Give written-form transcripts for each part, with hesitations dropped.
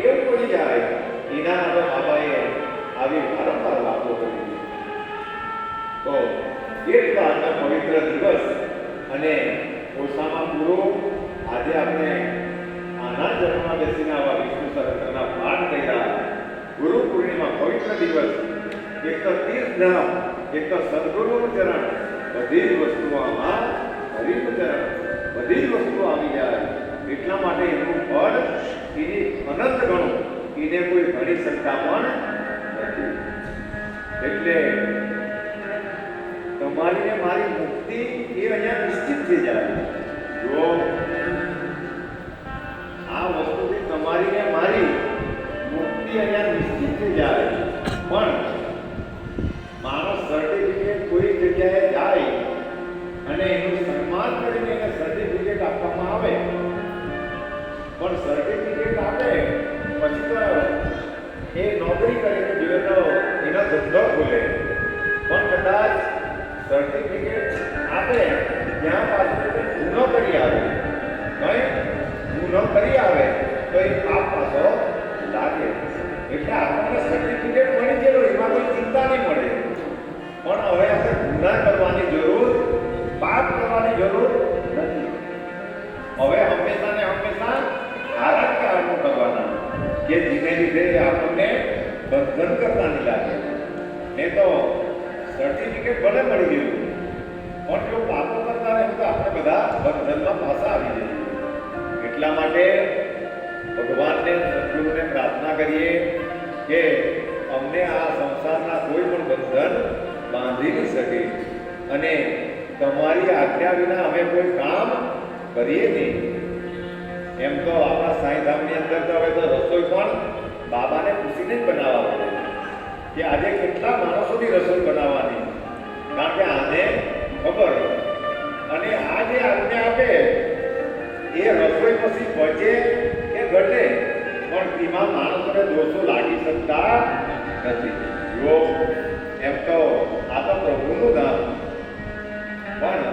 ટેવ પડી જાય એના માટે બાબાએ આવી વારંવાર વાતો કરી. તો એટલા આજનો પવિત્ર દિવસ અને ઓછામાં પૂરો આજે આપણે આના જન્મમાં બેસીને આવા વિષ્ણુ સહસ્ત્રના પાઠ કર્યા. ગુરુ પૂર્ણિમા પવિત્ર દિવસ, એક તો તીર્થધામ, એક તો સદગુરુનું ચરણ, બધી જ વસ્તુઓમાં હરિનું ચરણ, બધી જ વસ્તુઓ આવી જાય. એટલા માટે એનું ફળ એની અનંત ગણું એને કોઈ ગણી શકતા પણ નથી. એટલે તમારી ને મારી મુક્તિ એ અહીંયા નિશ્ચિત થઈ જાય. જો આ વસ્તુથી તમારી ને મારી મુક્તિ અહીંયા નિશ્ચિત થઈ જાય. પણ માણસ સર્ટિફિકેટ કોઈ જગ્યાએ જાય અને એનું સન્માન કરીને એને સર્ટિફિકેટ આપવામાં આવે, પણ સર્ટિફિકેટ આપે પછી તો એ નોકરી કરીને જોઈએ તો એનો ધંધો ખોલે, પણ કદાચ સર્ટિફિકેટ આપે ત્યાં પાછું ગુનો કરી આવે, કઈ ગુનો કરી આવે તો એ પાપ પાછો લાગે. એટલે આપણને સર્ટિફિકેટ મળી ગયેલો એમાં કોઈ ચિંતા નહીં મળે. પણ હવે આપણે ગુના કરવાની જરૂર, પાપ કરવાની જરૂર નથી. હવે હંમેશા ને હંમેશા સારા કામો કરવાના કે ધીમે ધીમે આપણને બંધન કરતા નહીં લાગે. નહીં તો સર્ટિફિકેટ ભલે મળી ગયું પણ જો પાપો કરતા રહે તો આપણે બધા બંધનમાં પાછા આવી જઈએ. એટલા માટે ભગવાનને, સદગુરુને પ્રાર્થના કરીએ કે અમને આ સંસારના કોઈ પણ બંધન બાંધી નહીં શકે અને તમારી આજ્ઞા વિના અમે કોઈ કામ કરીએ નહીં. એમ તો આપણા સાંઈધામની અંદર તો હવે તો રસોઈ પણ બાબાને પૂછીને જ બનાવવા પડે કે આજે કેટલા માણસોની રસોઈ બનાવવાની, કારણ કે આને ખબર. અને આ જે આજ્ઞા આપે એ રસોઈ પછી બચે કે ઘટે પણ તેમાં માણસોને દોષો લાગી શકતા નથી. જો એમ તો આ તો પ્રભુનું ધામ, પણ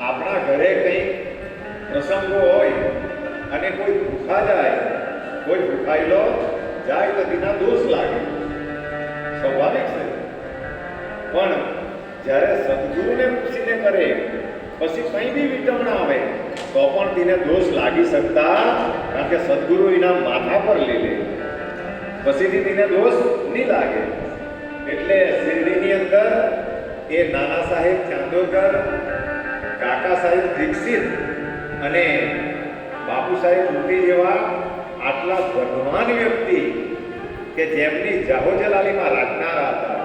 આપણા ઘરે કંઈક પ્રસંગો હોય અને કોઈ ભૂખા જાય, કોઈ ભૂખાયેલો જાય તો તેના દોષ લાગે, સ્વાભાવિક છે. પણ જ્યારે સદગુરુને પૂછીને કરે પછી કંઈ બી વિટમણા આવે તો પણ તેને દોષ લાગી શકતા, કારણ કે સદગુરુ એના માથા પર લઈ લે, પછીથી તેને દોષ નહીં લાગે. એટલે શિરડીની અંદર એ નાના સાહેબ ચાંદોરકર, કાકા સાહેબ દીક્ષિત અને બાપુ સાહેબ રૂપી જેવા આટલા ધનવાન વ્યક્તિ કે જેમની જાહોજલાલીમાં રાખનારા હતા,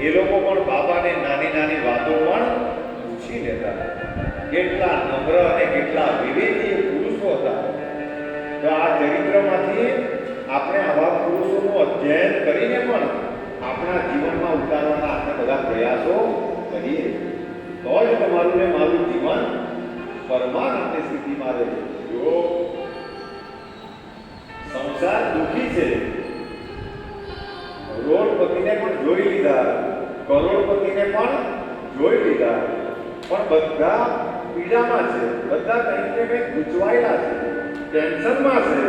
એ લોકો પણ બાબાને નાની નાની વાતો પણ પૂછી લેતા. કેટલા નમ્ર અને કેટલા વિવેકી પુરુષો હતા. તો આ ચરિત્રમાંથી આપણે આવા પુરુષોનું અધ્યયન કરીને પણ આપણા જીવનમાં ઉતારવાના આપણે બધા પ્રયાસો કરીએ તો જ તમારું ને મારું જીવન પરમાનંદની સ્થિતિમાં રહે. જો સંસાર દુઃખી છે, કરોડપતિને પણ જોઈ લીધા, કરોડપતિને પણ જોઈ લીધા, પણ બધા પીડામાં છે, બધા કંઈક ને કંઈક ગૂંચવાયેલા છે, ટેન્શનમાં છે.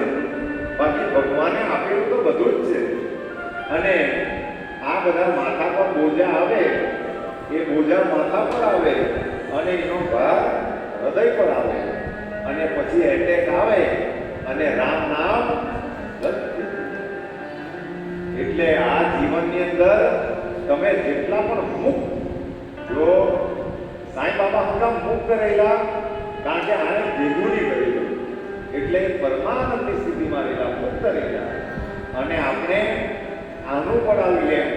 બાકી ભગવાને આપેલું તો બધું જ છે. અને આ બધા માથા પર બોજા આવે, એ બોજા માથા પર આવે અને એનો ભાર હૃદય પર આવે અને પછી એટેક આવે અને રામ નામ. એટલે આ જીવનની અંદર તમે જેટલા પણ મુક્ત, જો સાંઈ બાબા હમણાં મુક્ત રહેલા, કારણ કે આને ભેગું નહીં કરેલું, એટલે પરમાનંદની સ્થિતિમાં રહેલા, મુક્ત રહેલા. અને આપણે આનું પડાવી લેમ,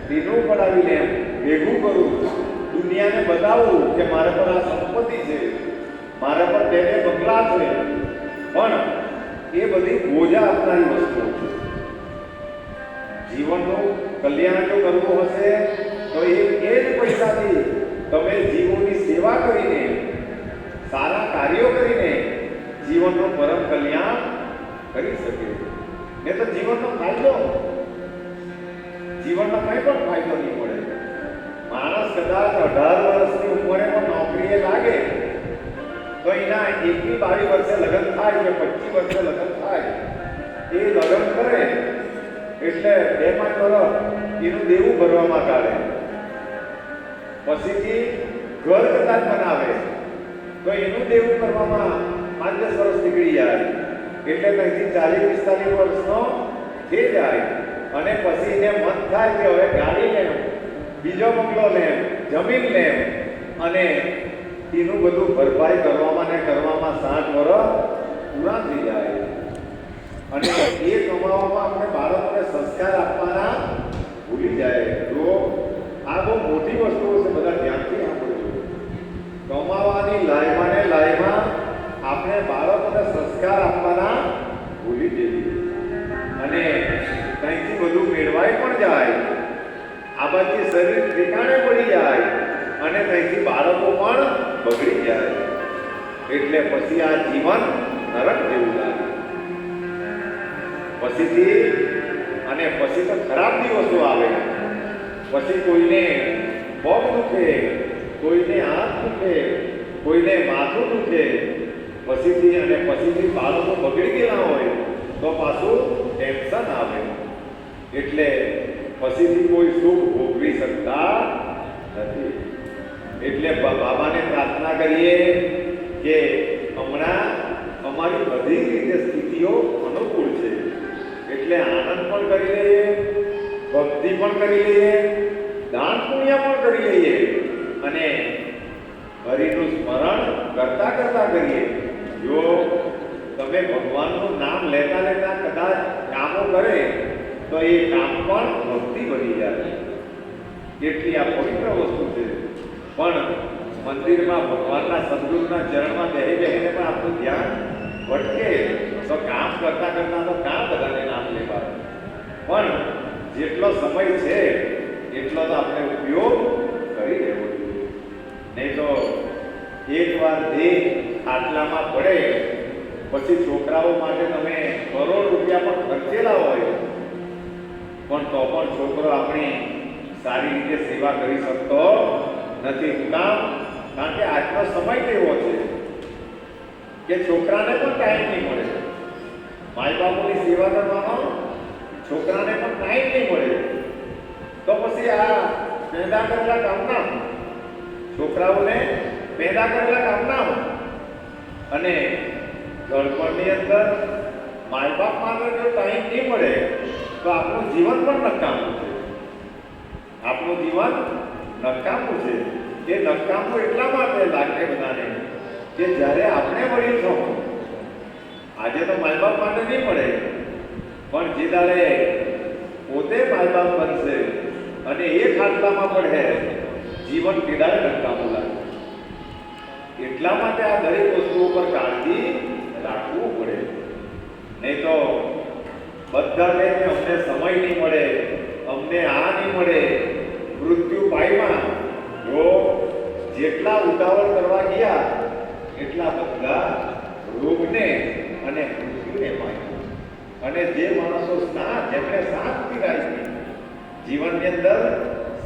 તેનું પડાવી લેમ, ભેગું કરું, દુનિયાને બતાવું કે મારા પર આ સંપત્તિ છે, મારા પર તેને બંગલા છે, પણ એ બધી બોજા આપનારી વસ્તુઓ છે. જીવનનું કલ્યાણ જો કરવું હશે તો એ જ પૈસાથી તમે જીવોની સેવા કરીને, સારા કાર્યો કરીને જીવનનું પરમ કલ્યાણ કરી શકે. ને તો જીવનનો ફાયદો, જીવનનો કંઈ પણ ફાયદો નહીં મળે. માણસ કદાચ 18 વર્ષની ઉંમરે પણ નોકરીએ લાગે તો એના 21-22 વર્ષે લગ્ન થાય કે 25 વર્ષે લગ્ન થાય એ લગ્ન કરે એટલે 2-5 વર્ષ એનું દેવું ભરવામાં કાઢે, પછીથી ઘર કદાચ બનાવે તો એનું દેવું કરવામાં 5-10 વર્ષ નીકળી જાય, એટલે ત્યાંથી 40-45 વર્ષનો થઈ જાય. અને પછી એને મન થાય કે હવે ગાડી લેમ, બીજો બંગલો લેમ, જમીન લેમ, અને એનું બધું ભરપાઈ કરવામાં 60 વર્ષ પૂરા થઈ જાય. અને એ કમાવામાં આપણે બાળકોને સંસ્કાર આપવાના ભૂલી જાય. તો આ બહુ મોટી વસ્તુઓ છે, બધા ધ્યાનથી સાંભળજો. કમાવાની લાઈમાં આપણે બાળકોને સંસ્કાર આપવાના ભૂલી જઈએ, અને કંઈથી બધું મેળવાઈ પણ જાય, આ બાજુ શરીર ઠેકાણે પડી જાય, અને કંઈથી બાળકો પણ બગડી જાય. એટલે પછી આ જીવન નરક જેવું લાગે. પછી તો ખરાબ દિવસો આવે. પછી કોઈને પગ દુખે, કોઈને હાથ દુખે, કોઈને માથું દુખે. પછીથી બાળકો બગડી ગયેલા હોય તો પાછું ટેન્શન આવે. એટલે પછીથી કોઈ સુખ ભોગવી શકતા નથી. એટલે બાબાને પ્રાર્થના કરીએ કે હમણાં અમારી બધી રીતે સ્થિતિઓ અનુકૂળ છે, એટલે આનંદ પણ કરી લઈએ, ભક્તિ પણ કરી લઈએ, દાન પુણ્ય પણ કરી લઈએ, અને હરિનું સ્મરણ કરતા કરીએ. જો તમે ભગવાનનું નામ લેતા કદાચ કામો કરે તો એ કામ પણ ભક્તિ બની જાય. એટલી આ પવિત્ર વસ્તુ છે. પણ મંદિરમાં ભગવાનના સદગુરુના ચરણમાં બેહીને પણ આપણું ધ્યાન ભટકે તો કામ કરતા તો કામ બધાને નામ લેવા. પણ જેટલો સમય છે એટલો તો આપણે ઉપયોગ કરી લેવો જોઈએ. નહીં તો એકવાર દેહ આટલામાં પડે પછી છોકરાઓ માટે તમે કરોડ રૂપિયા પણ ખર્ચેલા હોય, પણ તો પણ છોકરો આપણી સારી રીતે સેવા કરી શકતો નથી. કારણ કે આજનો સમય એવો છે કે છોકરાને પણ ટાઈમ નહીં મળે. માય બાપુની સેવા કરવામાં છોકરાને પણ ટાઈમ નહીં મળે. તો પછી આ પેદા કરેલા કામના છોકરાઓને પેદા કરેલા કામના અને ગળપણની અંદર માય બાપ માટે જો ટાઈમ નહીં મળે તો આપણું જીવન પણ નકામું છે. આપણું જીવન નકામું છે. એ નકામું એટલા માટે લાગે બધાને કે જ્યારે આપણે વડીલ થવું, આજે તો માય બાપ માટે નહીં મળે, પણ જે દાડે પોતે માય બાપ બનશે અને એ ખાટલામાં પડે જીવન પીડાય નકામું લાગે. એટલા માટે આ દરેક વસ્તુઓ પર કાળજી રાખવું પડે. નહીં તો બધા કહીને અમને સમય નહીં મળે, અમને આ નહીં મળે, મૃત્યુ પાયમાં જો જેટલા ઉતાવળ કરવા ગયા એટલા બધા રોગને અને મૃત્યુને પામ્યા. અને જે માણસો જેમણે શાંતિ રાખી જીવનની અંદર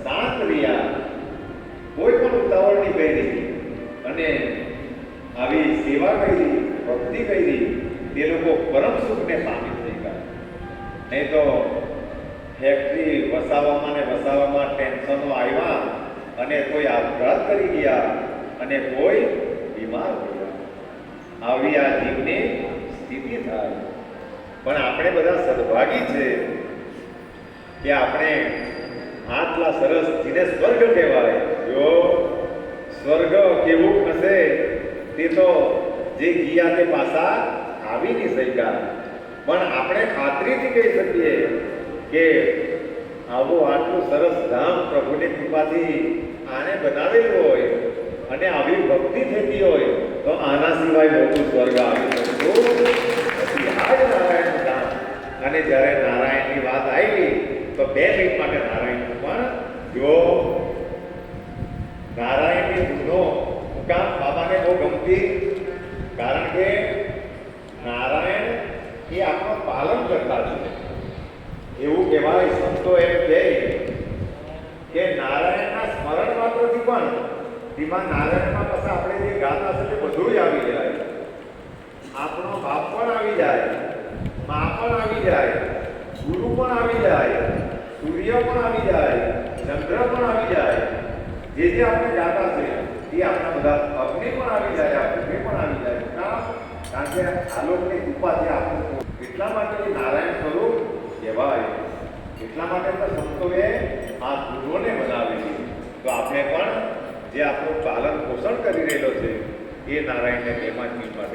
શાંત રહ્યા, કોઈ પણ ઉતાવળ નહીં કરી અને આવી સેવા કરી, ભક્તિ કરી, તે લોકો પરમ સુખને પામી થઈ ગયા. નહીં તો ફેક્ટરી વસાવામાં ટેન્શનો આવ્યા અને કોઈ આપઘાત કરી ગયા અને કોઈ બીમાર પડ્યા. આવી આ જીવની સ્થિતિ થાય. પણ આપણે બધા સદભાગી છે કે આપણે આટલા સરસ જેને સ્વર્ગ કહેવાય. જો સ્વર્ગ કેવું હશે તે તો જે ગયા તે પાછા આવી નહીં શક્યા. પણ આપણે ખાતરીથી કહી શકીએ કે આવું આટલું સરસ ધામ પ્રભુની કૃપાથી આને બનાવેલું હોય અને આવી ભક્તિ થતી હોય તો આના સિવાય મોટું સ્વર્ગ આવી શકતું નથી. આ જ નારાયણનું ધામ. અને જ્યારે નારાયણની વાત આવી તો 2 મિનિટ માટે નારાયણનું પણ જો નારાયણની ધૂનો મુકામ બાબાને બહુ ગમતી, કારણ કે નારાયણ એ આપણો પાલન કરતા છે. એવું કહેવાય, સંતો એમ કહે કે નારાયણના સ્મરણ માત્રથી પણ તેમાં નારાયણમાં પછી આપણે જે ગાતા છે તે બધું આવી જાય. આપણો બાપ પણ આવી જાય, મા પણ આવી આવી જાય, ગુરુ પણ આવી જાય, સૂર્ય પણ આવી જાય, ચંદ્ર પણ આવી જાય, જે આપણે જાતા છે એ આપણા બધા અગ્નિ પણ આવી જાય, આ ભૂમિ પણ આવી જાય. કારણ કે આલોકની કૃપાથી આપણું એટલા માટે નારાયણ સ્વરૂપ કહેવાય. એટલા માટે તો સંતોએ આ ગુરુઓને બનાવેલી. તો આપણે પણ જે આપણું પાલન પોષણ કરી રહેલો છે એ નારાયણને મહેમાન માટે